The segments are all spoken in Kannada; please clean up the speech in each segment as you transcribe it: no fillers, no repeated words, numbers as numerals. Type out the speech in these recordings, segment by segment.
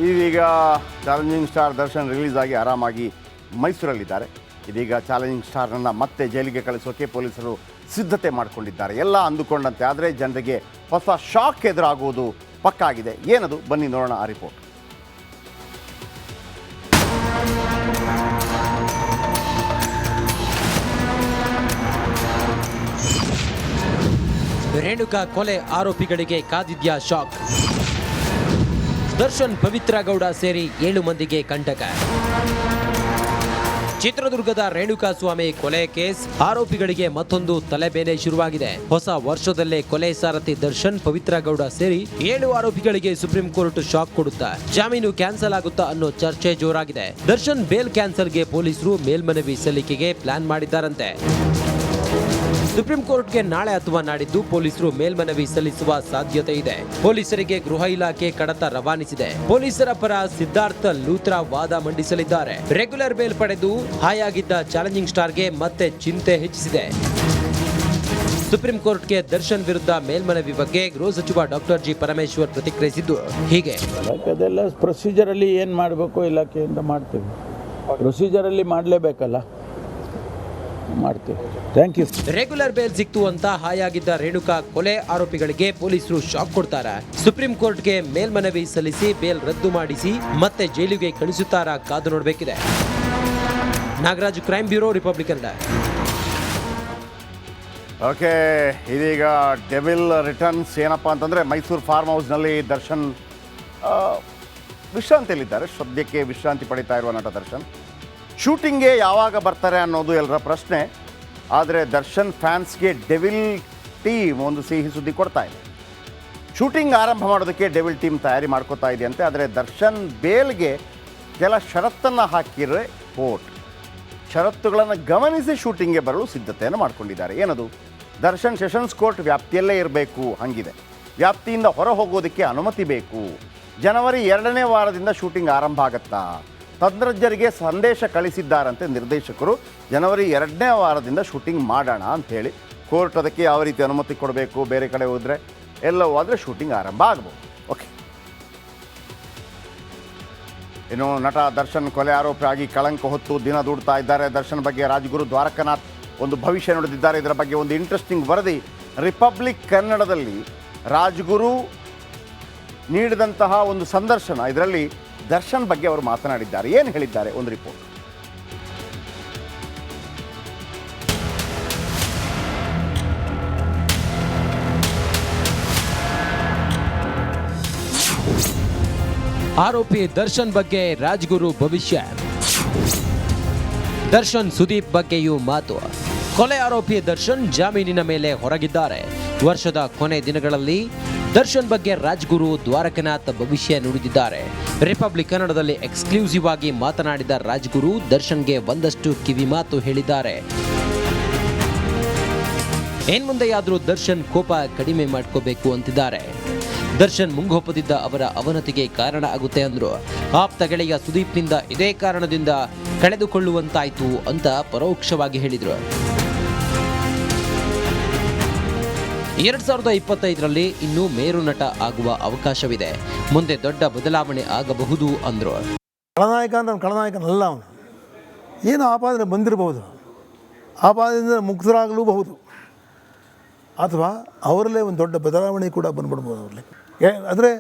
ಇದೀಗ ಚಾಲೆಂಜಿಂಗ್ ಸ್ಟಾರ್ ದರ್ಶನ್ ರಿಲೀಸ್ ಆಗಿ ಆರಾಮಾಗಿ ಮೈಸೂರಲ್ಲಿದ್ದಾರೆ. ಇದೀಗ ಚಾಲೆಂಜಿಂಗ್ ಸ್ಟಾರ್ನನ್ನು ಮತ್ತೆ ಜೈಲಿಗೆ ಕಳಿಸೋಕೆ ಪೊಲೀಸರು ಸಿದ್ಧತೆ ಮಾಡಿಕೊಂಡಿದ್ದಾರೆ. ಎಲ್ಲ ಅಂದುಕೊಂಡಂತೆ ಆದರೆ ಜನರಿಗೆ ಹೊಸ ಶಾಕ್ ಎದುರಾಗುವುದು ಪಕ್ಕಾಗಿದೆ. ಏನದು ಬನ್ನಿ ನೋಡೋಣ ಆ ರಿಪೋರ್ಟ್. ರೇಣುಕಾ ಕೊಲೆ ಆರೋಪಿಗಳಿಗೆ ಕಾದಿದ್ಯಾ ಶಾಕ್. ದರ್ಶನ್ ಪವಿತ್ರ ಗೌಡ ಸೇರಿ 7 ಮಂದಿಗೆ ಕಂಟಕ. ಚಿತ್ರದುರ್ಗದ ರೇಣುಕಾ ಸ್ವಾಮಿ ಕೊಲೆ ಕೇಸ್ ಆರೋಪಿಗಳಿಗೆ ಮತ್ತೊಂದು ತಲೆಬೇನೆ ಶುರುವಾಗಿದೆ. ಹೊಸ ವರ್ಷದಲ್ಲೇ ಕೊಲೆ ಸಾರಥಿ ದರ್ಶನ್ ಪವಿತ್ರ ಗೌಡ ಸೇರಿ 7 ಆರೋಪಿಗಳಿಗೆ ಸುಪ್ರೀಂ ಕೋರ್ಟ್ ಶಾಕ್ ಕೊಡುತ್ತಾ ಜಾಮೀನು ಕ್ಯಾನ್ಸಲ್ ಆಗುತ್ತಾ ಅನ್ನೋ ಚರ್ಚೆ ಜೋರಾಗಿದೆ. ದರ್ಶನ್ ಬೇಲ್ ಕ್ಯಾನ್ಸಲ್ಗೆ ಪೊಲೀಸರು ಮೇಲ್ಮನವಿ ಸಲ್ಲಿಕೆಗೆ ಪ್ಲಾನ್ ಮಾಡಿದ್ದಾರಂತೆ. ಸುಪ್ರೀಂ ಕೋರ್ಟ್ಗೆ ನಾಳೆ ಅಥವಾ ನಾಡಿದ್ದು ಪೊಲೀಸರು ಮೇಲ್ಮನವಿ ಸಲ್ಲಿಸುವ ಸಾಧ್ಯತೆ ಇದೆ. ಪೊಲೀಸರಿಗೆ ಗೃಹ ಇಲಾಖೆ ಕಡತ ರವಾನಿಸಿದೆ. ಪೊಲೀಸರ ಪರ ಸಿದ್ಧಾರ್ಥ ಲೂತ್ರಾ ವಾದ ಮಂಡಿಸಲಿದ್ದಾರೆ. ರೆಗ್ಯುಲರ್ ಬೇಲ್ ಪಡೆದು ಹಾಯಾಗಿದ್ದ ಚಾಲೆಂಜಿಂಗ್ ಸ್ಟಾರ್ಗೆ ಮತ್ತೆ ಚಿಂತೆ ಹೆಚ್ಚಿಸಿದೆ. ಸುಪ್ರೀಂ ಕೋರ್ಟ್ಗೆ ದರ್ಶನ್ ವಿರುದ್ಧ ಮೇಲ್ಮನವಿ ಬಗ್ಗೆ ಗೃಹ ಸಚಿವ ಡಾಕ್ಟರ್ ಜಿ ಪರಮೇಶ್ವರ್ ಪ್ರತಿಕ್ರಿಯಿಸಿದ್ದು ಹೀಗೆ. ಅದೆಲ್ಲ ಪ್ರೊಸೀಜರಲ್ಲಿ ಏನು ಮಾಡಬೇಕು ಇಲಾಖೆಯಿಂದ ಮಾಡ್ತೀವಿ. ಪ್ರೊಸೀಜರಲ್ಲಿ ಮಾಡಲೇಬೇಕಲ್ಲ, ಮಾಡ್ತೀವಿ. Thank you. ರೆಗ್ಯುಲರ್ ಬೇಲ್ ಸಿಕ್ತು ಅಂತ ಹಾಯಾಗಿದ್ದ ರೇಣುಕಾ ಕೊಲೆ ಆರೋಪಿಗಳಿಗೆ ಪೊಲೀಸರು ಶಾಕ್ ಕೊಡ್ತಾರಾ? ಸುಪ್ರೀಂ ಕೋರ್ಟ್ಗೆ ಮೇಲ್ಮನವಿ ಸಲ್ಲಿಸಿ ಬೇಲ್ ರದ್ದು ಮಾಡಿಸಿ ಮತ್ತೆ ಜೈಲಿಗೆ ಕಳಿಸುತ್ತಾರಾ? ಕಾದು ನೋಡಬೇಕಿದೆ. Nagaraj, crime bureau, Republic Kannada. Okay, ಇದೀಗ ಡೆವಿಲ್ ರಿಟರ್ನ್ಸ್ ಏನಪ್ಪ ಅಂತಂದರೆ ಮೈಸೂರು ಫಾರ್ಮ್ ಹೌಸ್ನಲ್ಲಿ ದರ್ಶನ್ ವಿಶ್ರಾಂತಿಯಲ್ಲಿದ್ದಾರೆ. ಸದ್ಯಕ್ಕೆ ವಿಶ್ರಾಂತಿ ಪಡಿತಾ ಇರುವ ನಟ ದರ್ಶನ್ ಶೂಟಿಂಗ್ಗೆ ಯಾವಾಗ ಬರ್ತಾರೆ ಅನ್ನೋದು ಎಲ್ಲರ ಪ್ರಶ್ನೆ. ಆದರೆ ದರ್ಶನ್ ಫ್ಯಾನ್ಸ್ಗೆ ಡೆವಿಲ್ ಟೀಮ್ ಒಂದು ಸಿಹಿ ಸುದ್ದಿ ಕೊಡ್ತಾ ಇದೆ. ಶೂಟಿಂಗ್ ಆರಂಭ ಮಾಡೋದಕ್ಕೆ ಡೆವಿಲ್ ಟೀಮ್ ತಯಾರಿ ಮಾಡ್ಕೋತಾ ಇದೆಯಂತೆ. ಆದರೆ ದರ್ಶನ್ ಬೇಲ್ಗೆ ಕೆಲ ಷರತ್ತನ್ನು ಹಾಕಿದರೆ ಕೋರ್ಟ್ ಷರತ್ತುಗಳನ್ನು ಗಮನಿಸಿ ಶೂಟಿಂಗ್ಗೆ ಬರಲು ಸಿದ್ಧತೆಯನ್ನು ಮಾಡ್ಕೊಂಡಿದ್ದಾರೆ. ಏನದು? ದರ್ಶನ್ ಸೆಷನ್ಸ್ ಕೋರ್ಟ್ ವ್ಯಾಪ್ತಿಯಲ್ಲೇ ಇರಬೇಕು, ಹಂಗಿದೆ. ವ್ಯಾಪ್ತಿಯಿಂದ ಹೊರ ಹೋಗೋದಕ್ಕೆ ಅನುಮತಿ ಬೇಕು. ಜನವರಿ 2ನೇ ವಾರದಿಂದ ಶೂಟಿಂಗ್ ಆರಂಭ ಆಗತ್ತಾ? ತಜ್ಞರಿಗೆ ಸಂದೇಶ ಕಳಿಸಿದ್ದಾರಂತೆ ನಿರ್ದೇಶಕರು. ಜನವರಿ 2ನೇ ವಾರದಿಂದ ಶೂಟಿಂಗ್ ಮಾಡೋಣ ಅಂಥೇಳಿ. ಕೋರ್ಟ್ ಅದಕ್ಕೆ ಯಾವ ರೀತಿ ಅನುಮತಿ ಕೊಡಬೇಕು, ಬೇರೆ ಕಡೆ ಹೋದರೆ ಎಲ್ಲವೂ ಆದರೆ ಶೂಟಿಂಗ್ ಆರಂಭ ಆಗ್ಬೋದು. ಓಕೆ, ಇನ್ನು ನಟ ದರ್ಶನ್ ಕೊಲೆ ಆರೋಪಿಯಾಗಿ ಕಳಂಕ ಹೊತ್ತು ದಿನ ದೂಡ್ತಾ ಇದ್ದಾರೆ. ದರ್ಶನ್ ಬಗ್ಗೆ ರಾಜ್ಗುರು ದ್ವಾರಕನಾಥ್ ಒಂದು ಭವಿಷ್ಯ ನುಡಿದಿದ್ದಾರೆ. ಇದರ ಬಗ್ಗೆ ಒಂದು ಇಂಟ್ರೆಸ್ಟಿಂಗ್ ವರದಿ ರಿಪಬ್ಲಿಕ್ ಕನ್ನಡದಲ್ಲಿ ರಾಜ್ಗುರು ನೀಡಿದಂತಹ ಒಂದು ಸಂದರ್ಶನ. ಇದರಲ್ಲಿ ದರ್ಶನ್ ಬಗ್ಗೆ ಅವರು ಮಾತನಾಡಿದ್ದಾರೆ. ಏನು ಹೇಳಿದ್ದಾರೆ? ಒಂದು ರಿಪೋರ್ಟ್. ಆರೋಪಿ ದರ್ಶನ್ ಬಗ್ಗೆ ರಾಜ್ಗುರು ಭವಿಷ್ಯ. ದರ್ಶನ್ ಸುದೀಪ್ ಬಗ್ಗೆಯೂ ಮಾತು. ಕೊಲೆ ಆರೋಪಿ ದರ್ಶನ್ ಜಾಮೀನಿನ ಮೇಲೆ ಹೊರಗಿದ್ದಾರೆ. ವರ್ಷದ ಕೊನೆ ದಿನಗಳಲ್ಲಿ ದರ್ಶನ್ ಬಗ್ಗೆ ರಾಜ್ಗುರು ದ್ವಾರಕನಾಥ್ ಭವಿಷ್ಯ ನುಡಿದಿದ್ದಾರೆ. ರಿಪಬ್ಲಿಕ್ ಕನ್ನಡದಲ್ಲಿ ಎಕ್ಸ್ಕ್ಲೂಸಿವ್ ಆಗಿ ಮಾತನಾಡಿದ ರಾಜ್ಗುರು ದರ್ಶನ್ಗೆ ಒಂದಷ್ಟು ಕಿವಿ ಮಾತು ಹೇಳಿದ್ದಾರೆ. ಏನ್ಮುಂದೆಯಾದರೂ ದರ್ಶನ್ ಕೋಪ ಕಡಿಮೆ ಮಾಡ್ಕೋಬೇಕು ಅಂತಿದ್ದಾರೆ. ದರ್ಶನ್ ಮುಂಗೋಪದಿದ್ದ ಅವರ ಅವನತಿಗೆ ಕಾರಣ ಆಗುತ್ತೆ ಅಂದ್ರು. ಆಪ್ತ ಗೆಳೆಯ ಸುದೀಪ್ನಿಂದ ಇದೇ ಕಾರಣದಿಂದ ಕಳೆದುಕೊಳ್ಳುವಂತಾಯ್ತು ಅಂತ ಪರೋಕ್ಷವಾಗಿ ಹೇಳಿದ್ರು. 2025ರಲ್ಲಿ ಇನ್ನೂ ಮೇರು ನಟ ಆಗುವ ಅವಕಾಶವಿದೆ. ಮುಂದೆ ದೊಡ್ಡ ಬದಲಾವಣೆ ಆಗಬಹುದು ಅಂದ್ರು. ಖಳನಾಯಕ ಅಂದ್ರೆ ಖಳನಾಯಕನಲ್ಲ ಅವನು. ಏನು ಆಪಾದನೆ ಬಂದಿರಬಹುದು, ಆಪಾದನೆಯಿಂದ ಮುಕ್ತರಾಗಲೂಬಹುದು, ಅಥವಾ ಅವರಲ್ಲೇ ಒಂದು ದೊಡ್ಡ ಬದಲಾವಣೆ ಕೂಡ ಬಂದ್ಬಿಡ್ಬೋದು ಅವರಲ್ಲಿ. ಆದರೆ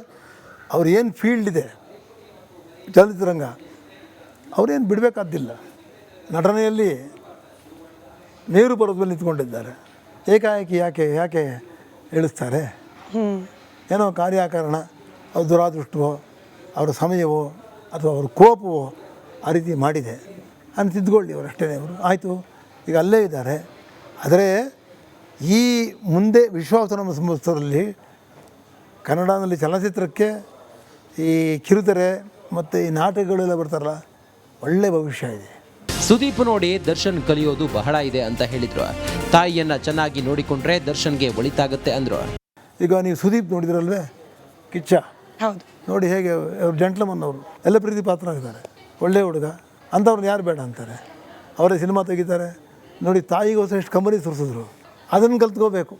ಅವ್ರು ಏನು ಫೀಲ್ಡ್ ಇದೆ ಚಲನಚಿತ್ರರಂಗ, ಅವರೇನು ಬಿಡಬೇಕಾದ್ದಿಲ್ಲ. ನಟನೆಯಲ್ಲಿ ಮೇರು ಪರ್ವತದಲ್ಲಿ ನಿಂತ್ಕೊಂಡಿದ್ದಾರೆ. ಏಕಾಏಕಿ ಯಾಕೆ ಇಳಿಸ್ತಾರೆ? ಏನೋ ಕಾರ್ಯಕಾರಣ, ಅವ್ರ ದುರಾದೃಷ್ಟವೋ ಅವರ ಸಮಯವೋ ಅಥವಾ ಅವ್ರ ಕೋಪವೋ ಆ ರೀತಿ ಮಾಡಿದೆ ಅಂತ ತಿದ್ದುಕೊಳ್ಳಿ ಅವರು, ಅಷ್ಟೇ. ಅವರು ಆಯಿತು, ಈಗ ಅಲ್ಲೇ ಇದ್ದಾರೆ. ಆದರೆ ಈ ಮುಂದೆ ವಿಶ್ವಾಸನ ಸಂಸ್ಥೆಯಲ್ಲಿ ಕನ್ನಡದಲ್ಲಿ ಚಲನಚಿತ್ರಕ್ಕೆ ಈ ಕಿರುತೆರೆ ಮತ್ತು ಈ ನಾಟಕಗಳೆಲ್ಲ ಬರ್ತಾರಲ್ಲ, ಒಳ್ಳೆ ಭವಿಷ್ಯ ಇದೆ. ಸುದೀಪ್ ನೋಡಿ ದರ್ಶನ್ ಕಲಿಯೋದು ಬಹಳ ಇದೆ ಅಂತ ಹೇಳಿದ್ರು. ತಾಯಿಯನ್ನ ಚೆನ್ನಾಗಿ ನೋಡಿಕೊಂಡ್ರೆ ದರ್ಶನ್ಗೆ ಒಳಿತಾಗುತ್ತೆ ಅಂದ್ರು. ಈಗ ನೀವು ಸುದೀಪ್ ನೋಡಿದ್ರಲ್ವೇ, ಕಿಚ್ಚ ಹೌದು ನೋಡಿ ಹೇಗೆ ಅವ್ರು ಜೆಂಟ್ಲ್ಮನ್, ಅವರು ಎಲ್ಲ ಪ್ರೀತಿ ಪಾತ್ರ ಆಗಿದ್ದಾರೆ, ಒಳ್ಳೆ ಹುಡುಗ ಅಂಥವ್ರನ್ನ ಯಾರು ಬೇಡ ಅಂತಾರೆ. ಅವರೇ ಸಿನಿಮಾ ತೆಗಿತಾರೆ ನೋಡಿ. ತಾಯಿಗೋಸ್ಕರ ಎಷ್ಟು ಕಂಬನಿ ಸುರಿಸಿದ್ರು, ಅದನ್ನು ಕಲ್ತ್ಕೋಬೇಕು.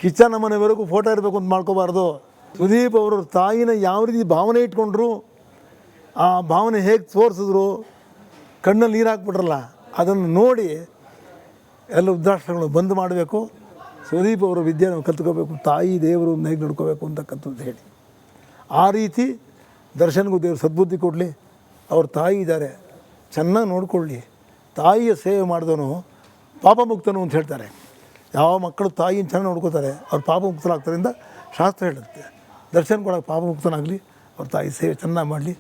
ಕಿಚ್ಚ ನಮ್ಮನೆವರೆಗೂ ಫೋಟೋ ಇರಬೇಕು ಅಂತ ಮಾಡ್ಕೋಬಾರ್ದು. ಸುದೀಪ್ ಅವರು ತಾಯಿನ ಯಾವ ರೀತಿ ಭಾವನೆ ಇಟ್ಕೊಂಡ್ರು, ಆ ಭಾವನೆ ಹೇಗೆ ತೋರಿಸಿದ್ರು, ಕಣ್ಣಲ್ಲಿ ನೀರು ಹಾಕ್ಬಿಟ್ರಲ್ಲ, ಅದನ್ನು ನೋಡಿ ಎಲ್ಲ ವೃದ್ಧಾಶ್ರಮಗಳು ಬಂದ್ ಮಾಡಬೇಕು. ಸುದೀಪ್ ಅವರ ವಿದ್ಯೆ ನಾವು ಕಲ್ತ್ಕೋಬೇಕು, ತಾಯಿ ದೇವರು ಹೇಗೆ ನಡ್ಕೋಬೇಕು ಅಂತಕ್ಕಂಥದ್ದು ಹೇಳಿ. ಆ ರೀತಿ ದರ್ಶನ್ಗೂ ದೇವರು ಸದ್ಬುದ್ಧಿ ಕೊಡಲಿ. ಅವ್ರ ತಾಯಿ ಇದ್ದಾರೆ, ಚೆನ್ನಾಗಿ ನೋಡ್ಕೊಳ್ಳಿ. ತಾಯಿಯ ಸೇವೆ ಮಾಡಿದವನು ಪಾಪಮುಕ್ತನು ಅಂತ ಹೇಳ್ತಾರೆ. ಯಾವ ಮಕ್ಕಳು ತಾಯಿನ ಚೆನ್ನಾಗಿ ನೋಡ್ಕೋತಾರೆ ಅವ್ರು ಪಾಪಮುಕ್ತರಾಗ್ತಾರಿಂದ ಶಾಸ್ತ್ರ ಹೇಳುತ್ತೆ. ದರ್ಶನ್ ಕೂಡ ಪಾಪಮುಕ್ತನಾಗಲಿ, ಅವ್ರ ತಾಯಿ ಸೇವೆ ಚೆನ್ನಾಗಿ ಮಾಡಲಿ.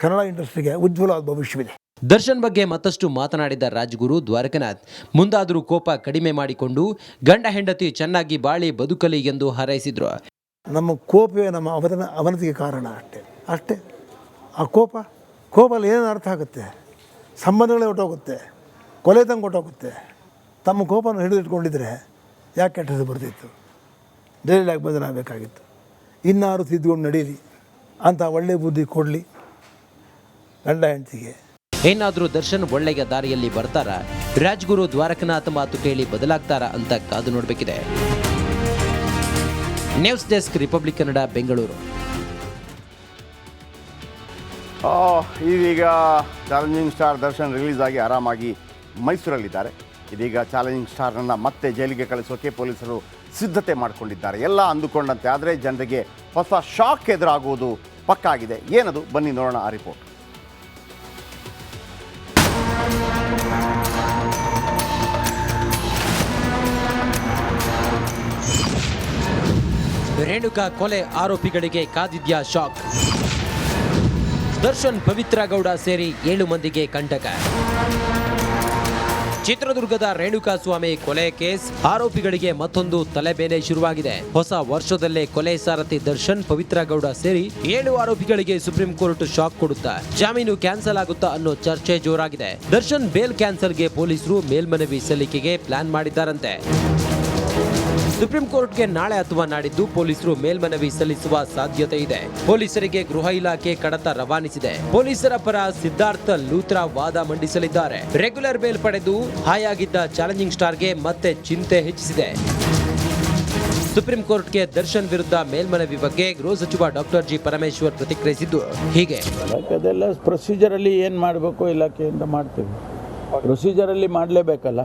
ಕನ್ನಡ ಇಂಡಸ್ಟ್ರಿಗೆ ಉಜ್ವಲವಾದ ಭವಿಷ್ಯವಿದೆ. ದರ್ಶನ್ ಬಗ್ಗೆ ಮತ್ತಷ್ಟು ಮಾತನಾಡಿದ ರಾಜ್ಗುರು ದ್ವಾರಕನಾಥ್, ಮುಂದಾದರೂ ಕೋಪ ಕಡಿಮೆ ಮಾಡಿಕೊಂಡು ಗಂಡ ಹೆಂಡತಿ ಚೆನ್ನಾಗಿ ಬಾಳಿ ಬದುಕಲಿ ಎಂದು ಹಾರೈಸಿದ್ರು. ನಮ್ಮ ಕೋಪವೇ ನಮ್ಮ ಅವನತಿಗೆ ಕಾರಣ, ಅಷ್ಟೇ. ಆ ಕೋಪಲ್ಲಿ ಏನೇನು ಅರ್ಥ ಆಗುತ್ತೆ, ಸಂಬಂಧಗಳೇ ಹೊಟ್ಟೋಗುತ್ತೆ, ಕೊಲೆ ತಂಗೆ ಹೊಟ್ಟೋಗುತ್ತೆ. ತಮ್ಮ ಕೋಪನ ಹಿಡಿದಿಟ್ಕೊಂಡಿದ್ರೆ ಯಾಕೆ ಕೆಟ್ಟ ಹೆಸರು ಬರ್ತಿತ್ತು, ಜೈಲಿಗೆ ಬದಲಾಗಬೇಕಾಗಿತ್ತು. ಇನ್ನಾರು ತಿದ್ದುಕೊಂಡು ನಡೀಲಿ ಅಂತ ಒಳ್ಳೆ ಬುದ್ಧಿ ಕೊಡಲಿ ಗಂಡ ಹೆಂಡತಿಗೆ. ಏನಾದರೂ ದರ್ಶನ್ ಒಳ್ಳೆಯ ದಾರಿಯಲ್ಲಿ ಬರ್ತಾರಾ, ರಾಜ್ಗುರು ದ್ವಾರಕನಾಥ್ ಮಾತು ಕೇಳಿ ಬದಲಾಗ್ತಾರಾ ಅಂತ ಕಾದು ನೋಡಬೇಕಿದೆ. News desk, Republic Kannada, Bengaluru. ಇದೀಗ ಚಾಲೆಂಜಿಂಗ್ ಸ್ಟಾರ್ ದರ್ಶನ್ ರಿಲೀಸ್ ಆಗಿ ಆರಾಮಾಗಿ ಮೈಸೂರಲ್ಲಿದ್ದಾರೆ. ಇದೀಗ ಚಾಲೆಂಜಿಂಗ್ ಸ್ಟಾರ್ನನ್ನು ಮತ್ತೆ ಜೈಲಿಗೆ ಕಳಿಸೋಕೆ ಪೊಲೀಸರು ಸಿದ್ಧತೆ ಮಾಡಿಕೊಂಡಿದ್ದಾರೆ. ಎಲ್ಲ ಅಂದುಕೊಂಡಂತೆ ಆದರೆ ಜನರಿಗೆ ಹೊಸ ಶಾಕ್ ಎದುರಾಗುವುದು ಪಕ್ಕಾ ಆಗಿದೆ. ಏನದು, ಬನ್ನಿ ನೋಡೋಣ ಆ ರಿಪೋರ್ಟ್. ರೇಣುಕಾ ಕೊಲೆ ಆರೋಪಿಗಳಿಗೆ ಕಾದಿದ್ಯಾ ಶಾಕ್. ದರ್ಶನ್ ಪವಿತ್ರ ಗೌಡ ಸೇರಿ 7 ಮಂದಿಗೆ ಕಂಟಕ. ಚಿತ್ರದುರ್ಗದ ರೇಣುಕಾ ಸ್ವಾಮಿ ಕೊಲೆ ಕೇಸ್ ಆರೋಪಿಗಳಿಗೆ ಮತ್ತೊಂದು ತಲೆಬೇನೆ ಶುರುವಾಗಿದೆ. ಹೊಸ ವರ್ಷದಲ್ಲೇ ಕೊಲೆ ಸಾರಥಿ ದರ್ಶನ್ ಪವಿತ್ರ ಗೌಡ ಸೇರಿ 7 ಆರೋಪಿಗಳಿಗೆ ಸುಪ್ರೀಂ ಕೋರ್ಟ್ ಶಾಕ್ ಕೊಡುತ್ತಾ ಜಾಮೀನು ಕ್ಯಾನ್ಸಲ್ ಆಗುತ್ತಾ ಅನ್ನೋ ಚರ್ಚೆ ಜೋರಾಗಿದೆ. ದರ್ಶನ್ ಬೇಲ್ ಕ್ಯಾನ್ಸಲ್ಗೆ ಪೊಲೀಸರು ಮೇಲ್ಮನವಿ ಸಲ್ಲಿಕೆಗೆ ಪ್ಲಾನ್ ಮಾಡಿದ್ದಾರಂತೆ. ಸುಪ್ರೀಂ ಕೋರ್ಟ್ಗೆ ನಾಳೆ ಅಥವಾ ನಾಡಿದ್ದು ಪೊಲೀಸರು ಮೇಲ್ಮನವಿ ಸಲ್ಲಿಸುವ ಸಾಧ್ಯತೆ ಇದೆ. ಪೊಲೀಸರಿಗೆ ಗೃಹ ಇಲಾಖೆ ಕಡತ ರವಾನಿಸಿದೆ. ಪೊಲೀಸರ ಪರ ಸಿದ್ಧಾರ್ಥ ಲೂತ್ರಾ ವಾದ ಮಂಡಿಸಲಿದ್ದಾರೆ. ರೆಗ್ಯುಲರ್ ಬೇಲ್ ಪಡೆದು ಹಾಯಾಗಿದ್ದ ಚಾಲೆಂಜಿಂಗ್ ಸ್ಟಾರ್ಗೆ ಮತ್ತೆ ಚಿಂತೆ ಹೆಚ್ಚಿಸಿದೆ. ಸುಪ್ರೀಂ ಕೋರ್ಟ್ಗೆ ದರ್ಶನ್ ವಿರುದ್ಧ ಮೇಲ್ಮನವಿ ಬಗ್ಗೆ ಗೃಹ ಸಚಿವ ಡಾಕ್ಟರ್ ಜಿ ಪರಮೇಶ್ವರ್ ಪ್ರತಿಕ್ರಿಯಿಸಿದ್ದು ಹೀಗೆ. ಅದೆಲ್ಲ ಪ್ರೊಸೀಜರಲ್ಲಿ ಏನು ಮಾಡಬೇಕು ಇಲಾಖೆಯಿಂದ ಮಾಡ್ತೀವಿ. ಪ್ರೊಸೀಜರಲ್ಲಿ ಮಾಡಲೇಬೇಕಲ್ಲ,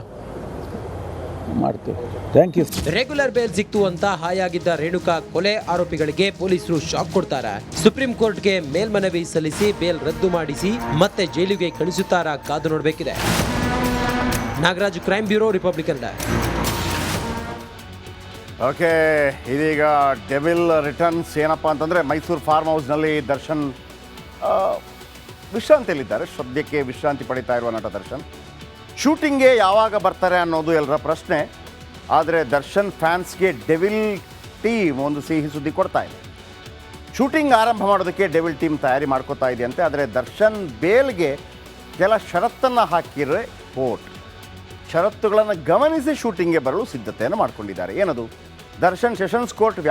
ಮಾಡ್ತೀವಿ. Thank you. ರೆಗ್ಯುಲರ್ ಬೇಲ್ ಸಿಕ್ತು ಅಂತ ಹಾಯಾಗಿದ್ದ ರೇಣುಕಾ ಕೊಲೆ ಆರೋಪಿಗಳಿಗೆ ಪೊಲೀಸರು ಶಾಕ್ ಕೊಡ್ತಾರಾ? ಸುಪ್ರೀಂ ಕೋರ್ಟ್ಗೆ ಮೇಲ್ಮನವಿ ಸಲ್ಲಿಸಿ ಬೇಲ್ ರದ್ದು ಮಾಡಿಸಿ ಮತ್ತೆ ಜೈಲಿಗೆ ಕಳಿಸುತ್ತಾರಾ? ಕಾದು ನೋಡಬೇಕಿದೆ. Nagaraj, crime bureau, Republic Kannada. Okay, ಇದೀಗ ಡೆವಿಲ್ ರಿಟರ್ನ್ಸ್ ಏನಪ್ಪ ಅಂತಂದರೆ ಮೈಸೂರು ಫಾರ್ಮ್ ಹೌಸ್ನಲ್ಲಿ ದರ್ಶನ್ ವಿಶ್ರಾಂತಿಯಲ್ಲಿದ್ದಾರೆ. ಸದ್ಯಕ್ಕೆ ವಿಶ್ರಾಂತಿ ಪಡಿತಾ ಇರುವ ನಟ ದರ್ಶನ್ ಶೂಟಿಂಗ್ಗೆ ಯಾವಾಗ ಬರ್ತಾರೆ ಅನ್ನೋದು ಎಲ್ಲರ ಪ್ರಶ್ನೆ. ಆದರೆ ದರ್ಶನ್ ಫ್ಯಾನ್ಸ್ಗೆ ಡೆವಿಲ್ ಟೀಮ್ ಒಂದು ಸಿಹಿ ಸುದ್ದಿ ಕೊಡ್ತಾ ಇದೆ. ಶೂಟಿಂಗ್ ಆರಂಭ ಮಾಡೋದಕ್ಕೆ ಡೆವಿಲ್ ಟೀಮ್ ತಯಾರಿ ಮಾಡ್ಕೋತಾ ಇದೆಯಂತೆ. ಆದರೆ ದರ್ಶನ್ ಬೇಲ್ಗೆ ಕೆಲ ಷರತ್ತನ್ನು ಹಾಕಿದ್ರೆ ಕೋರ್ಟ್ ಷರತ್ತುಗಳನ್ನು ಗಮನಿಸಿ ಶೂಟಿಂಗ್ಗೆ ಬರಲು ಸಿದ್ಧತೆಯನ್ನು ಮಾಡ್ಕೊಂಡಿದ್ದಾರೆ. ಏನದು? Darshan sessions court